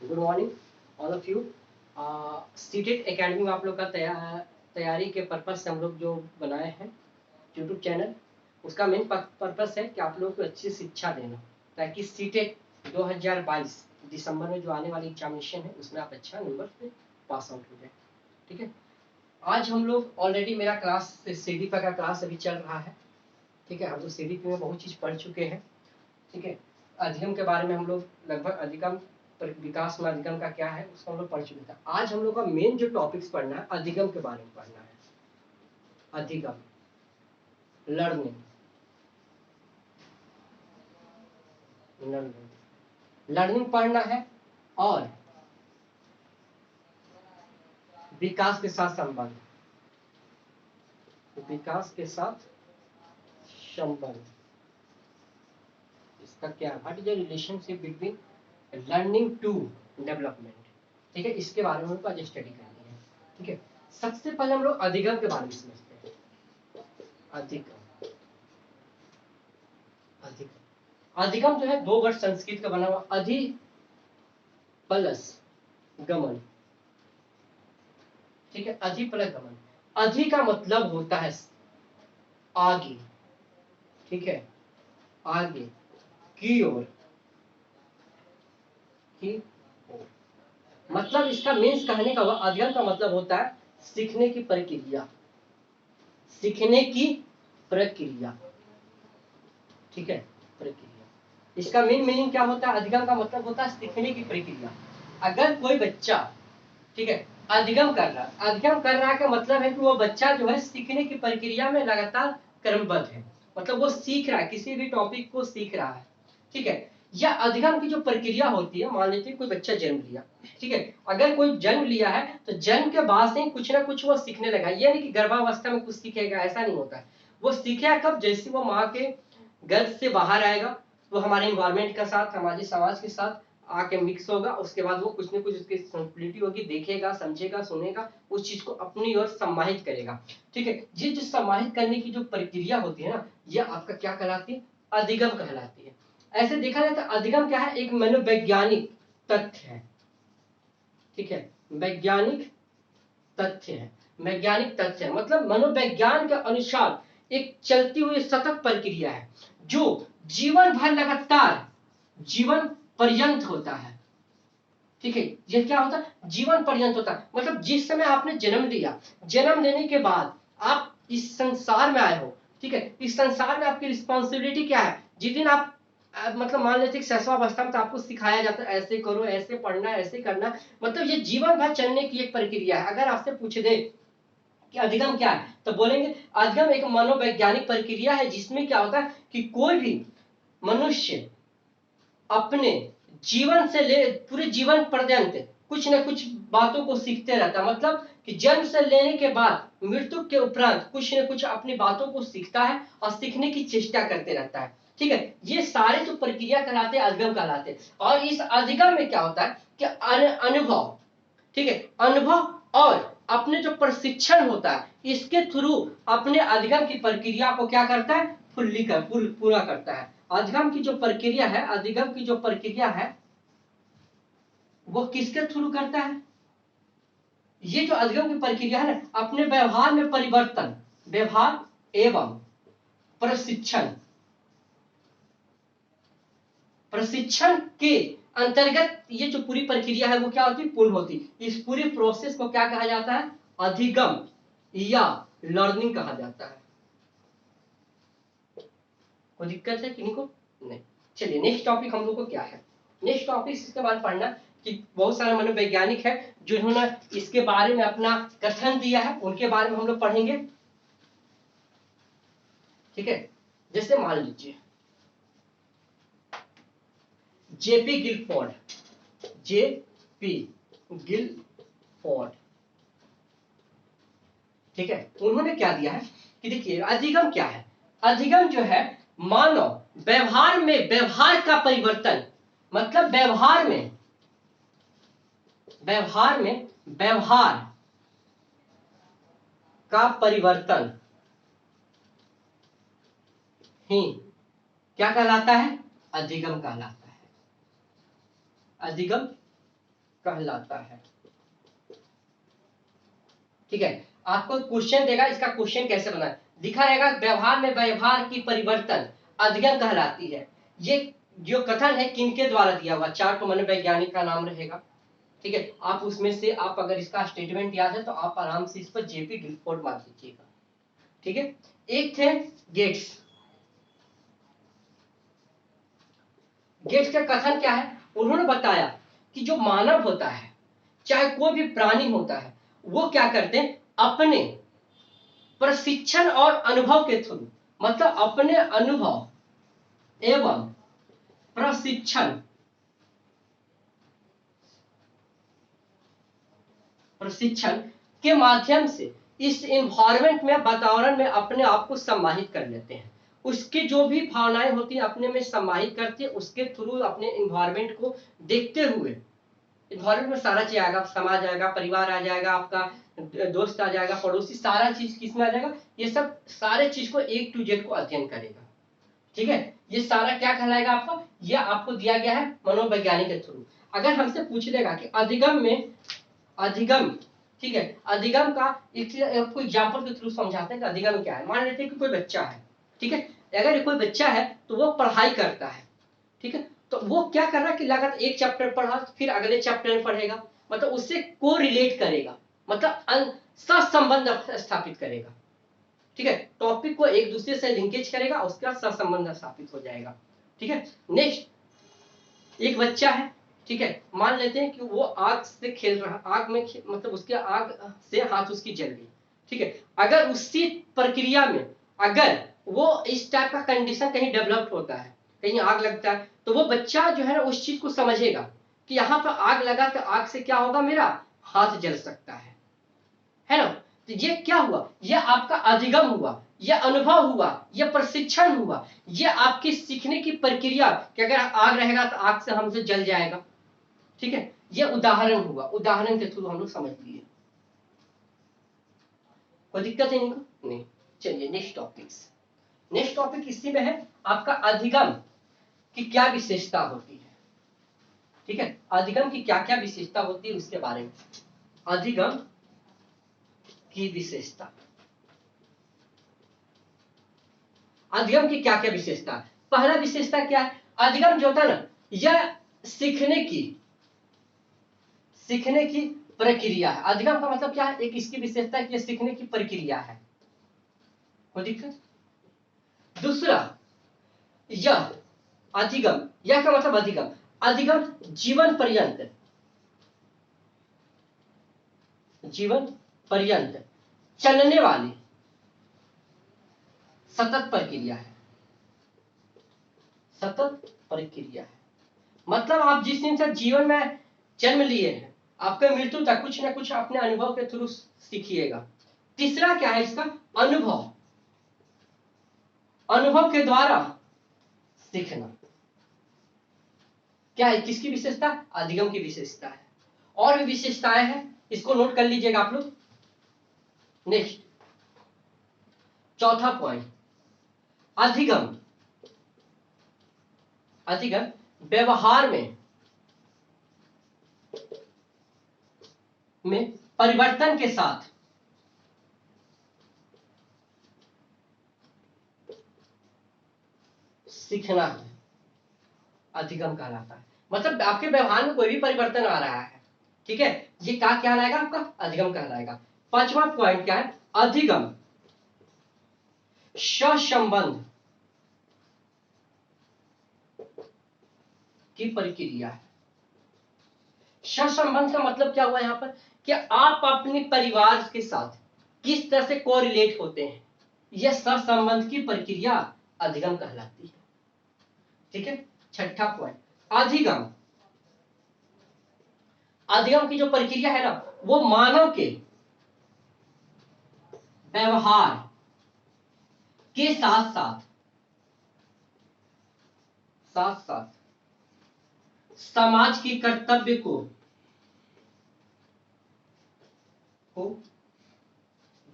Good morning all of you. CTET academy में आप लोग का तैयारी के पर्पज से हम लोग जो बनाए हैं यूट्यूब चैनल, उसका मेन पर्पस है कि आप लोग को अच्छी शिक्षा देना, ताकि सीटेट 2022 दिसंबर में जो आने वाली एग्जामिनेशन है उसमें आप अच्छा नंबर से पास आउट हो जाए। ठीक है, आज हम लोग ऑलरेडी मेरा क्लास CDP का क्लास अभी चल रहा है। ठीक है, हम लोग CDP में बहुत चीज़ पढ़ चुके हैं। ठीक है, अधिगम के बारे में हम लोग लगभग अधिगम विकास में अधिगम का क्या है उसको हम लोग पढ़ चुके थे। आज हम लोग का मेन जो टॉपिक्स पढ़ना है अधिगम के बारे में पढ़ना है। अधिगम, लर्निंग, लर्निंग पढ़ना है, और विकास के साथ संबंध, विकास के साथ संबंध, इसका क्या है, what is the relationship between learning to development. ठीक है, इसके बारे में हमको आज स्टडी करनी है। ठीक है, सबसे पहले हम लोग अधिगम के बारे में समझते हैं। अधिगम, अधिगम, अधिगम जो है दो वर्ड संस्कृत का बना हुआ, अधि प्लस गमन। ठीक है, अधि प्लस गमन। अधि का मतलब होता है आगे। ठीक है, आगे की ओर, की ओर। मतलब इसका मीन्स कहने का अधिगम का मतलब होता है सीखने की प्रक्रिया, सीखने की प्रक्रिया। ठीक है, प्रक्रिया, इसका मेन मीनिंग क्या होता है, अधिगम का मतलब होता है सीखने की प्रक्रिया। अगर कोई बच्चा, ठीक है, अधिगम कर रहा है, अधिगम कर रहा है का मतलब है कि वो बच्चा जो है सीखने की प्रक्रिया में लगातार क्रमबद्ध है, मतलब वो सीख रहा है, किसी भी टॉपिक को सीख रहा है। ठीक है, या अधिगम की जो प्रक्रिया होती है, मान लीजिए कोई बच्चा जन्म लिया। ठीक है, अगर कोई जन्म लिया है तो जन्म के बाद से कुछ ना कुछ वो सीखने लगा, ये नहीं कि गर्भावस्था में कुछ सीखेगा, ऐसा नहीं होता है। वो सीखेगा कब, जैसे वो माँ के गर्भ से बाहर आएगा, वो हमारे इन्वायरमेंट के साथ, हमारे समाज के साथ आके मिक्स होगा, उसके बाद वो कुछ न कुछ उसकी रिस्पॉन्सिबिलिटी होगी, देखेगा, समझेगा, सुनेगा, उस चीज को अपनी ओर सम्मानित करेगा। ठीक है, ये जो सम्मानित करने की जो प्रक्रिया होती है ना, यह आपका क्या कहलाती है, अधिगम कहलाती है। ऐसे देखा जाए तो अधिगम क्या है, एक मनोवैज्ञानिक तथ्य है। ठीक है, वैज्ञानिक तथ्य है, वैज्ञानिक तथ्य है, मतलब मनोविज्ञान के अनुसार एक चलती हुई सतत प्रक्रिया है जो जीवन भर लगातार, जीवन पर्यंत होता है। ठीक है, ये क्या होता है, जीवन पर्यंत होता है, मतलब जिस समय आपने जन्म लिया, जन्म लेने के बाद आप इस संसार में आए हो। ठीक है, इस संसार में आपकी रिस्पॉन्सिबिलिटी क्या है, जिस दिन आप मतलब मान लेते शैशवावस्था में तो आपको सिखाया जाता है ऐसे करो, ऐसे पढ़ना, ऐसे करना, मतलब ये जीवन भर चलने की एक प्रक्रिया है। अगर आपसे पूछ दे कि अधिगम क्या है, तो बोलेंगे अधिगम एक मनोवैज्ञानिक प्रक्रिया है जिसमें क्या होता है कि कोई भी मनुष्य अपने जीवन से ले पूरे जीवन पर्यंत कुछ न कुछ बातों को सीखते रहता है, मतलब कि जन्म से लेने के बाद मृत्यु के उपरांत कुछ न कुछ अपनी बातों को सीखता है और सीखने की चेष्टा करते रहता है। ठीक है, ये सारे जो प्रक्रिया कहलाते हैं अधिगम कहलाते हैं। और इस अधिगम में क्या होता है कि अनुभव, ठीक है, अनुभव और अपने जो प्रशिक्षण होता है, इसके थ्रू अपने अधिगम की प्रक्रिया को क्या करता है, पूरा करता है। अधिगम की जो प्रक्रिया है, अधिगम की जो प्रक्रिया है वो किसके थ्रू करता है, ये जो अधिगम की प्रक्रिया है ना, अपने व्यवहार में परिवर्तन, व्यवहार एवं प्रशिक्षण, प्रशिक्षण के अंतर्गत ये जो पूरी प्रक्रिया है वो क्या होती है, पूर्ण होती है। इस पूरी प्रोसेस को क्या कहा जाता है, अधिगम या लर्निंग कहा जाता है। कोई दिक्कत है किन्हीं को, नहीं। चलिए नेक्स्ट टॉपिक हम लोग को क्या है, नेक्स्ट टॉपिक इसके बाद पढ़ना कि बहुत सारे मनोवैज्ञानिक है जिन्होंने इसके बारे में अपना कथन दिया है, उनके बारे में हम लोग पढ़ेंगे। ठीक है, जैसे मान लीजिए जेपी गिलफोर्ड, जेपी गिलफोर्ड, ठीक है, उन्होंने क्या दिया है कि देखिए अधिगम क्या है, अधिगम जो है मानव व्यवहार में व्यवहार का परिवर्तन, मतलब व्यवहार में व्यवहार का परिवर्तन ही क्या कहलाता है, अधिगम कहलाता है। अधिगम कहलाता है। ठीक है, आपको क्वेश्चन देगा, इसका क्वेश्चन कैसे बना दिखा रहेगा, व्यवहार में व्यवहार की परिवर्तन अधिगम कहलाती है। ये जो कथन है किनके द्वारा दिया हुआ, 4 मनोवैज्ञानिक का नाम रहेगा। ठीक है, आप उसमें से आप अगर इसका स्टेटमेंट याद है तो आप आराम से इस पर जेपी गिलफोर्ड मार दीजिएगा। ठीक है, एक थे गेट्स। गेट्स का कथन क्या है, उन्होंने बताया कि जो मानव होता है, चाहे कोई भी प्राणी होता है, वो क्या करते हैं, अपने प्रशिक्षण और अनुभव के थ्रू, मतलब अपने अनुभव एवं प्रशिक्षण के माध्यम से इस इन्वायरमेंट में, वातावरण में अपने आप को सम्मानित कर लेते हैं। उसकी जो भी भावनाएं होती हैं अपने में सम्मानित करते हैं, उसके थ्रू अपने इन्वायरमेंट को देखते हुए। इन्वायरमेंट में सारा चीज आएगा, समाज आएगा, परिवार आ जाएगा, आपका दोस्त आ जाएगा, पड़ोसी, सारा चीज किसमें आ जाएगा, ये सब सारे चीज को A to Z को अध्ययन करेगा। ठीक है, ये सारा क्या कहलाएगा आपको, ये आपको दिया गया है मनोवैज्ञानिक के थ्रू। अगर हमसे पूछ लेगा कि अधिगम में, अधिगम, ठीक है, अधिगम का आपको एग्जांपल के थ्रू समझाते हैं कि अधिगम क्या है। मान लेते हैं कि कोई बच्चा है, ठीक है, अगर कोई बच्चा है तो वो पढ़ाई करता है। ठीक है, तो वो क्या कर रहा है कि लगातार एक चैप्टर पढ़ा, फिर अगले चैप्टर में पढ़ेगा, मतलब उससे को रिलेट करेगा, मतलब सहसंबंध स्थापित करेगा। ठीक है, टॉपिक को एक दूसरे से लिंकेज करेगा, उसके बाद सहसंबंध स्थापित हो जाएगा। ठीक है, नेक्स्ट, एक बच्चा है, ठीक है, मान लेते हैं कि वो आग से खेल रहा, आग में मतलब उसके आग से हाथ उसकी जल गई। ठीक है, अगर उसी प्रक्रिया में अगर वो इस टाइप का कंडीशन कहीं डेवलप होता है, कहीं आग लगता है, तो वो बच्चा जो है ना उस चीज को समझेगा कि यहाँ पर आग लगा तो आग से क्या होगा, मेरा हाथ जल सकता है ना। तो ये क्या हुआ, ये आपका अधिगम हुआ, ये अनुभव हुआ, ये प्रशिक्षण हुआ, ये आपकी सीखने की प्रक्रिया कि अगर आग रहेगा तो आग से हमसे जल जाएगा। ठीक है, ये उदाहरण हुआ, उदाहरण के थ्रू हम लोग समझ लिए। कोई दिक्कत है नहीं। चलिए नेक्स्ट टॉपिक, नेक्स्ट टॉपिक इसी में है आपका अधिगम की क्या विशेषता होती है। ठीक है, अधिगम की क्या क्या विशेषता होती है उसके बारे में। अधिगम की विशेषता, अधिगम की क्या क्या विशेषता, पहला विशेषता क्या है, अधिगम जो होता है ना, यह सीखने की प्रक्रिया है। अधिगम का मतलब क्या है, एक इसकी विशेषता है कि यह सीखने की प्रक्रिया है। कोई दिक्कत। दूसरा, यह अधिगम, यह का मतलब अधिगम, अधिगम जीवन पर्यंत, जीवन पर्यंत चलने वाली सतत प्रक्रिया है, सतत प्रक्रिया है। मतलब आप जिस दिन से जीवन में जन्म लिए हैं, आपका मृत्यु तक कुछ ना कुछ अपने अनुभव के थ्रू सीखिएगा। तीसरा क्या है इसका, अनुभव, अनुभव के द्वारा सीखना। क्या है, किसकी विशेषता, अधिगम की विशेषता है। और भी विशेषताएं हैं, इसको नोट कर लीजिएगा आप लोग। नेक्स्ट, चौथा पॉइंट, अधिगम, अधिगम व्यवहार में परिवर्तन के साथ सीखना है, अधिगम कहलाता है। मतलब आपके व्यवहार में कोई भी परिवर्तन आ रहा है, ठीक है, ये क्या कहलाएगा, आपका अधिगम कहलाएगा। पांचवा पॉइंट क्या है, अधिगम सहसंबंध की प्रक्रिया है। सहसंबंध का मतलब क्या हुआ यहां पर, कि आप अपने परिवार के साथ किस तरह से कोरिलेट होते हैं, यह सहसंबंध की प्रक्रिया अधिगम कहलाती है। ठीक है, छठा पॉइंट, अधिगम, अधिगम की जो प्रक्रिया है ना, वो मानव के व्यवहार के साथ साथ समाज की कर्तव्य को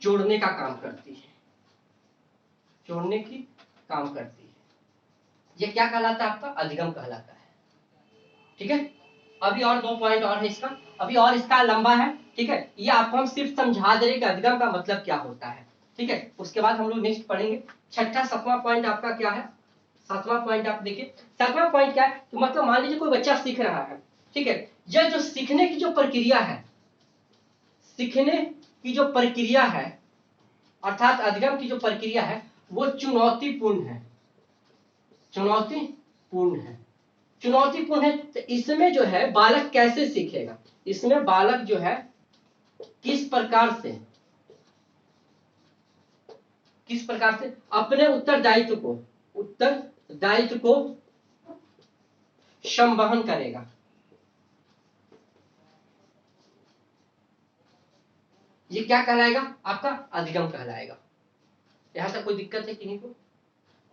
जोड़ने का काम करती है, जोड़ने की काम करती है। यह क्या कहलाता है, आपका अधिगम कहलाता है। ठीक है, अभी और 2 पॉइंट और है इसका, अभी और इसका लंबा है, ठीक है। ये आपको हम सिर्फ समझा दे रहे कि अधिगम का मतलब क्या होता है, ठीक है। उसके बाद हम लोग नेक्स्ट पढ़ेंगे। छठा 7वां पॉइंट आपका क्या है, 7वां पॉइंट आप देखिए। 7वां पॉइंट क्या है कि मतलब मान लीजिए कोई बच्चा सीख रहा है, ठीक है। यह जो सीखने की जो प्रक्रिया है, सीखने की जो प्रक्रिया है अर्थात अधिगम की जो प्रक्रिया है वो चुनौतीपूर्ण है, चुनौतीपूर्ण है, चुनौतीपूर्ण है। तो इसमें जो है बालक कैसे सीखेगा, इसमें बालक जो है किस प्रकार से, किस प्रकार से अपने उत्तरदायित्व को संवहन करेगा, ये क्या कहलाएगा आपका अधिगम कहलाएगा। यहां तक कोई दिक्कत है किन्हीं को?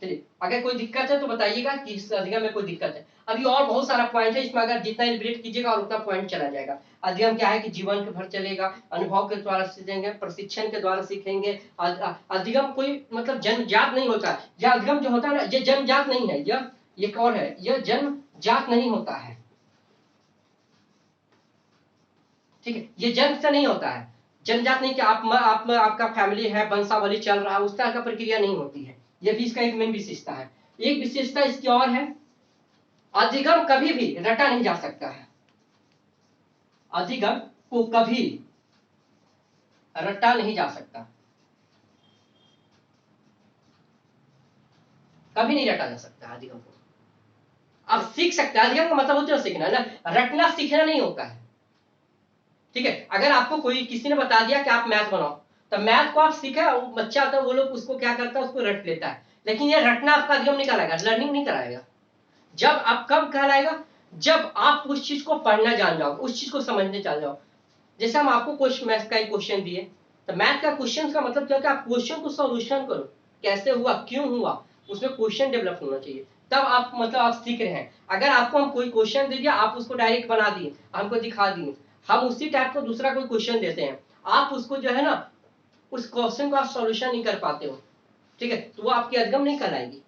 चलिए, अगर कोई दिक्कत है तो बताइएगा कि इस अधिगम में कोई दिक्कत है। अभी और बहुत सारा पॉइंट है, इसमें अगर जितना एलिब्रेट कीजिएगा और उतना पॉइंट चला जाएगा। अधिगम क्या है कि जीवन के भर चलेगा, अनुभव के द्वारा सीखेंगे, प्रशिक्षण के द्वारा सीखेंगे। अधिगम कोई मतलब जन्मजात नहीं होता। यह अधिगम जो होता है ना, ये जन्मजात नहीं है, यह एक और है, यह जन्मजात नहीं होता है, ठीक है। ये जन्म से नहीं होता है, जन्मजात नहीं कि आप आपका फैमिली है, वंशावली चल रहा है, उस तरह का प्रक्रिया नहीं होती है। ये भी इसका एक मेन विशेषता है। एक विशेषता इसकी और है, अधिगम कभी भी रटा नहीं जा सकता है, अधिगम को कभी रटा नहीं जा सकता, कभी नहीं रटा जा सकता अधिगम को। आप सीख सकते हैं, अधिगम का मतलब होता है सीखना ना, रटना सीखना नहीं होता है, ठीक है। अगर आपको कोई किसी ने बता दिया कि आप मैथ बनाओ, तो मैथ को आप सीखा, बच्चा आता है वो लोग उसको क्या करता है, उसको रट लेता है। लेकिन ये रटना आपका अधिगम नहीं कराएगा, लर्निंग नहीं कराएगा। जब आप कब कहलाएगा, जब आप उस चीज को पढ़ना जान जाओ, उस चीज को समझने जान जाओ। जैसे हम आपको क्वेश्चन मैथ का एक क्वेश्चन दिए, तो मैथ का क्वेश्चन का मतलब क्या, कि आप क्वेश्चन को सॉल्यूशन करो, कैसे हुआ, क्यों हुआ, उसमें क्वेश्चन डेवलप होना चाहिए, तब आप मतलब आप सीख रहे हैं। अगर आपको हम कोई क्वेश्चन दे दिया, आप उसको डायरेक्ट बना दिए, हमको दिखा दिए, हम उसी टाइप का दूसरा कोई क्वेश्चन देते हैं, आप उसको जो है ना, उस क्वेश्चन को आप सॉल्यूशन नहीं कर पाते हो, ठीक है, तो वो आपकी अधिगम नहीं कहलाएगी,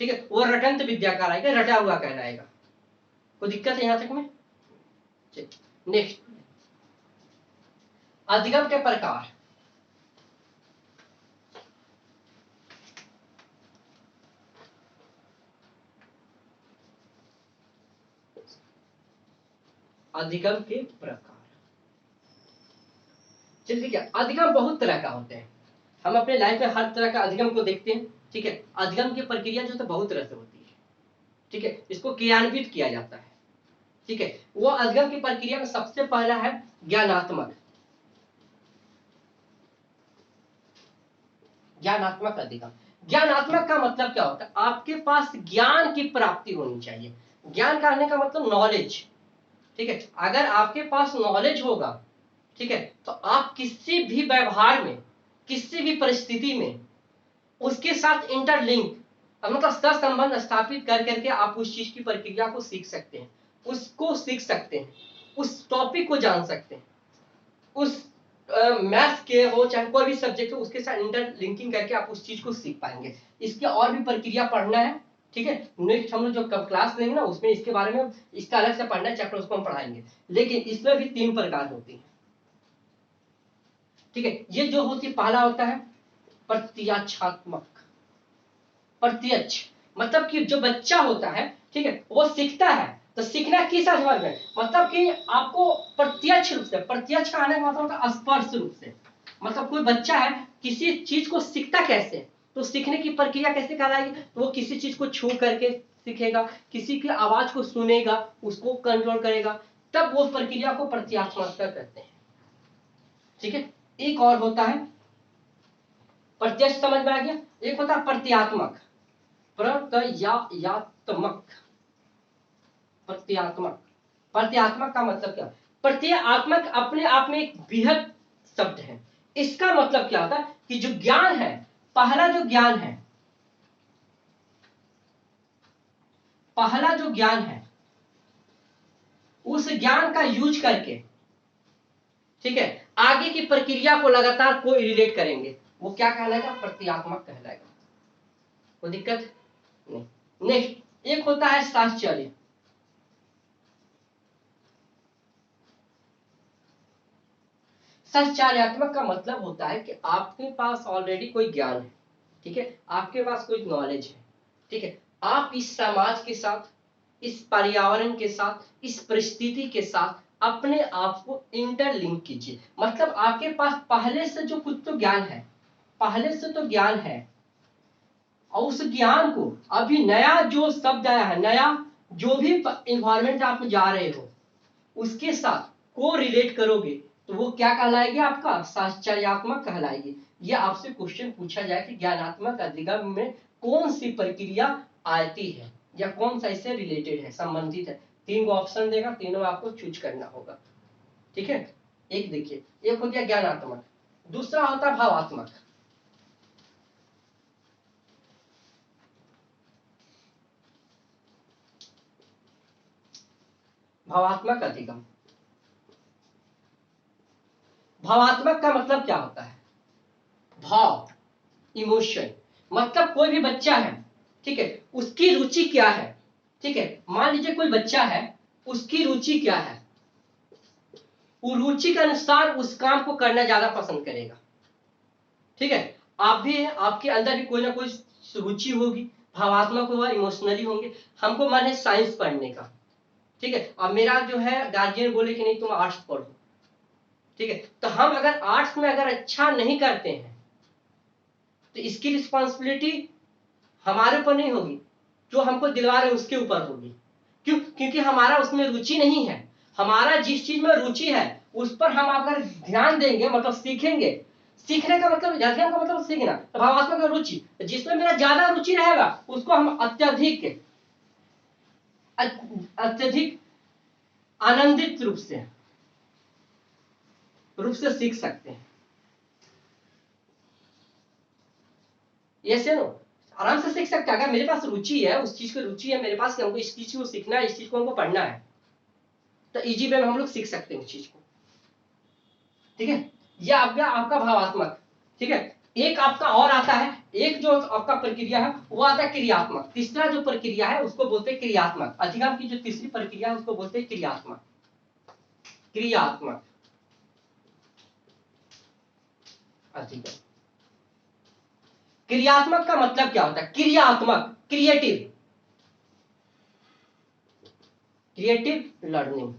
ठीक है। वो रटंत विद्या कहलाएगा, रटा हुआ कहलाएगा। कोई दिक्कत है यहां तक में? नेक्स्ट, अधिगम के प्रकार। अधिगम के प्रकार, चलिए क्या, अधिगम बहुत तरह का होते हैं, हम अपने लाइफ में हर तरह का अधिगम को देखते हैं, ठीक है। अधिगम की प्रक्रिया जो है बहुत तरह से होती है, ठीक है, इसको क्रियान्वित किया जाता है, ठीक है। वो अधिगम की प्रक्रिया में सबसे पहला है ज्ञानात्मक, ज्ञानात्मक अधिगम। ज्ञानात्मक का मतलब क्या होता है, आपके पास ज्ञान की प्राप्ति होनी चाहिए। ज्ञान कहने का मतलब नॉलेज, ठीक है। अगर आपके पास नॉलेज होगा, ठीक है, तो आप किसी भी व्यवहार में, किसी भी परिस्थिति में उसके साथ इंटरलिंक मतलब सहसंबंध स्थापित कर करके आप उस चीज की प्रक्रिया को सीख सकते हैं, उसको सीख सकते हैं, उस टॉपिक को जान सकते हैं, उस मैथ्स के हो चाहे कोई भी सब्जेक्ट हो, उसके साथ इंटरलिंकिंग करके आप उस चीज को सीख पाएंगे। इसकी और भी प्रक्रिया पढ़ना है, ठीक है, नेक्स्ट हम लोग जो क्लास लेंगे ना, उसमें इसके बारे में इसका अलग से पढ़ना है चैप्टर, उसको हम पढ़ाएंगे। लेकिन इसमें भी 3 प्रकार होती है, ठीक है। ये जो होती है, पहला होता है प्रत्यक्षात्मक, प्रत्यक्ष मतलब कि जो बच्चा होता है, ठीक है, वो सीखता है, तो सीखना किस आधार में, मतलब कि आपको प्रत्यक्ष रूप से, प्रत्यक्ष का आने का मतलब होता है स्पर्श रूप से, मतलब कोई बच्चा है किसी चीज को सीखता कैसे, तो सीखने की प्रक्रिया कैसे कराएगी, तो वो किसी चीज को छू करके सीखेगा, किसी की आवाज को सुनेगा, उसको कंट्रोल करेगा, तब वो प्रक्रिया को प्रत्यात्मकता कहते हैं, ठीक है। एक और होता है प्रत्यक्ष, समझ में आ गया। एक होता है प्रत्यात्मक, प्रत्यात्मक, प्रत्यात्मक, प्रत्यात्मक का मतलब क्या, प्रत्यात्मक अपने आप में एक बृहद शब्द है। इसका मतलब क्या होता है कि जो ज्ञान है, पहला जो ज्ञान है, पहला जो ज्ञान है, उस ज्ञान का यूज करके, ठीक है, आगे की प्रक्रिया को लगातार कोई रिलेट करेंगे, वो क्या कहलाएगा, प्रत्यात्मक कहलाएगा। कोई दिक्कत नहीं। नेक्स्ट एक होता है साहचर्य, साहचर्यात्मक का मतलब होता है कि आपके पास ऑलरेडी कोई ज्ञान है, ठीक है, आपके पास कोई नॉलेज है, ठीक है, आप इस समाज के साथ, इस पर्यावरण के साथ, इस परिस्थिति के साथ अपने आप को इंटरलिंक कीजिए। मतलब आपके पास पहले से जो कुछ तो ज्ञान है, पहले से तो ज्ञान है, और उस ज्ञान को अभी नया जो शब्द आया है, नया जो भी इन्वायरमेंट आप जा रहे हो उसके साथ को रिलेट करोगे तो वो क्या कहलाएगी, आपका साहचर्यात्मक कहलाएगी। ये आपसे क्वेश्चन पूछा जाए कि ज्ञानात्मक अधिगम में कौन सी प्रक्रिया आती है या कौन सा इससे रिलेटेड है, संबंधित है। 3 ऑप्शन देगा, तीनों आपको चूज करना होगा, ठीक है। एक देखिए, एक हो गया ज्ञानात्मक, दूसरा होता है भावात्मक। भावात्मक अधिगम, भावात्मक का मतलब क्या होता है, भाव, इमोशन। मतलब कोई भी बच्चा है, ठीक है, उसकी रुचि क्या है, ठीक है, मान लीजिए कोई बच्चा है, उसकी रुचि क्या है, वो रुचि के अनुसार उस काम को करना ज्यादा पसंद करेगा, ठीक है। आप भी, आपके अंदर भी कोई ना कोई रुचि होगी, भावात्मक होगा, इमोशनली होंगे। हमको मन है साइंस पढ़ने का, ठीक है, अब मेरा जो है गार्जियन बोले कि नहीं तुम आर्ट्स पढ़ो, ठीक है, तो हम अगर आर्ट्स में अगर अच्छा नहीं करते हैं तो इसकी रिस्पॉन्सिबिलिटी हमारे ऊपर नहीं होगी, जो हमको दिलवा रहे उसके ऊपर होगी। क्यों? क्योंकि हमारा उसमें रुचि नहीं है। हमारा जिस चीज में रुचि है उस पर हम अगर ध्यान देंगे, मतलब सीखेंगे, सीखने का मतलब, ध्यान का मतलब सीखना, तो भावात्मक रुचि, जिसमें मेरा ज्यादा रुचि रहेगा उसको हम अत्यधिक आनंदित रूप से सीख सकते हैं। ये नो आराम से सीख सकते हैं। अगर मेरे पास रुचि है, उस चीज की रुचि है मेरे पास कि हमको इस चीज को सीखना है, इस चीज को हमको पढ़ना है, तो इजी वे में हम लोग सीख सकते हैं उस चीज को, ठीक है। यह आपका भावात्मक, ठीक है। एक आपका और आता है, एक जो आपका प्रक्रिया है वो आता है क्रियात्मक। तीसरा जो प्रक्रिया है उसको बोलते हैं क्रियात्मक। अधिगम की जो तीसरी प्रक्रिया है उसको बोलते हैं क्रियात्मक। क्रियात्मक अधिगम। क्रियात्मक का मतलब क्या होता है, क्रियात्मक, creative, creative learning.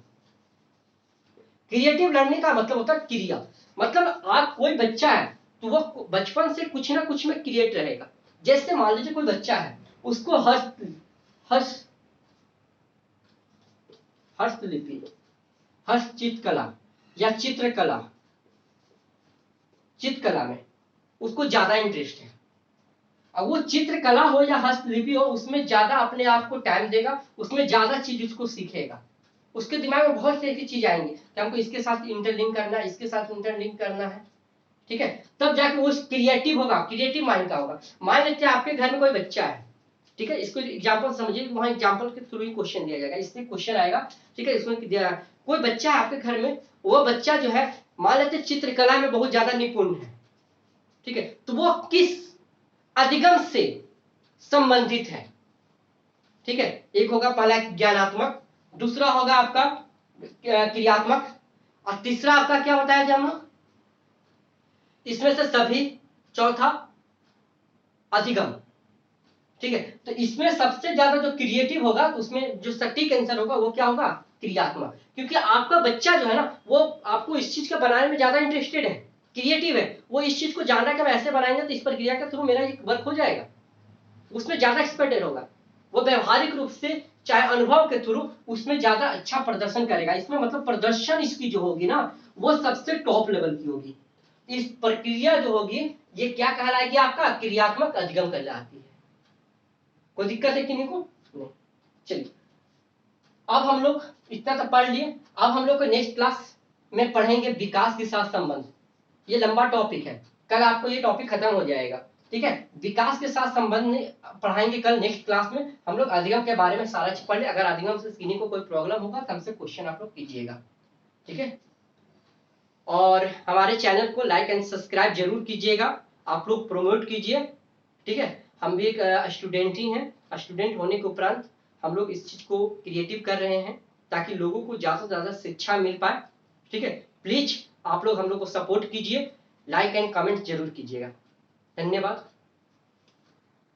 Creative learning का मतलब होता है क्रिया। मतलब आप, कोई बच्चा है तो वो बचपन से कुछ ना कुछ में क्रिएट रहेगा। जैसे मान लीजिए कोई बच्चा है, उसको हस्तलिपि, हस्तचित्रकला या चित्रकला में उसको ज्यादा इंटरेस्ट है। अब वो चित्रकला हो या हस्तलिपि हो, उसमें ज्यादा अपने आप को टाइम देगा, उसमें ज्यादा चीज उसको सीखेगा। उसके दिमाग में बहुत सी ऐसी चीज आएंगी कि हमको इसके साथ इंटरलिंक करना है, इसके साथ इंटरलिंक करना है, ठीक है। तब जाके वो क्रिएटिव होगा, क्रिएटिव माइंड का होगा। मान लेते हैं आपके घर में कोई बच्चा है, ठीक है, इसको एग्जांपल समझिए, वहां एग्जांपल के थ्रू ही क्वेश्चन दिया जाएगा, इसमें क्वेश्चन आएगा, ठीक है। इसमें कोई बच्चा है आपके घर में, वो बच्चा जो है मान लेते चित्रकला में बहुत ज्यादा निपुण है, ठीक है, तो वो किस अधिगम से संबंधित है, ठीक है। एक होगा पहला ज्ञानात्मक, दूसरा होगा आपका क्रियात्मक, और तीसरा आपका क्या बताया था हम लोग, इसमें से सभी, चौथा अधिगम, ठीक है। तो इसमें सबसे ज्यादा जो क्रिएटिव होगा, उसमें जो सटीक आंसर होगा वो क्या होगा, क्रियात्मक। क्योंकि आपका बच्चा जो है ना, वो आपको इस चीज का बनाने में ज्यादा इंटरेस्टेड है, क्रिएटिव है, वो इस चीज को जान रहा है कि मैं ऐसे बनाएंगे तो इस प्रक्रिया के थ्रू मेरा एक वर्क हो जाएगा, उसमें ज्यादा एक्सपर्टेड होगा। वो व्यवहारिक रूप से चाहे अनुभव के थ्रू उसमें ज्यादा अच्छा प्रदर्शन करेगा। इसमें मतलब प्रदर्शन इसकी जो होगी ना, वो सबसे टॉप लेवल की होगी। इस प्रक्रिया जो होगी ये क्या कहलाएगी, आपका क्रियात्मक अधिगम कहलाती है। कोई दिक्कत है कि नहीं को, नहीं। चलिए, अब हम लोग इतना तो पढ़ लिए। अब हम लोग को नेक्स्ट क्लास में पढ़ेंगे विकास के साथ संबंध। ये लंबा टॉपिक है, कल आपको ये टॉपिक खत्म हो जाएगा, ठीक है। विकास के साथ संबंध पढ़ाएंगे कल नेक्स्ट क्लास में हम लोग। अधिगम के बारे में सारा चीज पढ़ ले। अगर अधिगम से किसी को कोई प्रॉब्लम होगा तो हमसे क्वेश्चन आप लोग कीजिएगा, ठीक है। और हमारे चैनल को लाइक एंड सब्सक्राइब जरूर कीजिएगा, आप लोग प्रमोट कीजिए, ठीक है। हम भी एक स्टूडेंट ही हैं। स्टूडेंट होने के उपरांत हम लोग इस चीज को क्रिएटिव कर रहे हैं ताकि लोगों को ज्यादा से ज्यादा शिक्षा मिल पाए, ठीक है। प्लीज आप लोग हम लोग को सपोर्ट कीजिए, लाइक एंड कमेंट जरूर कीजिएगा। धन्यवाद।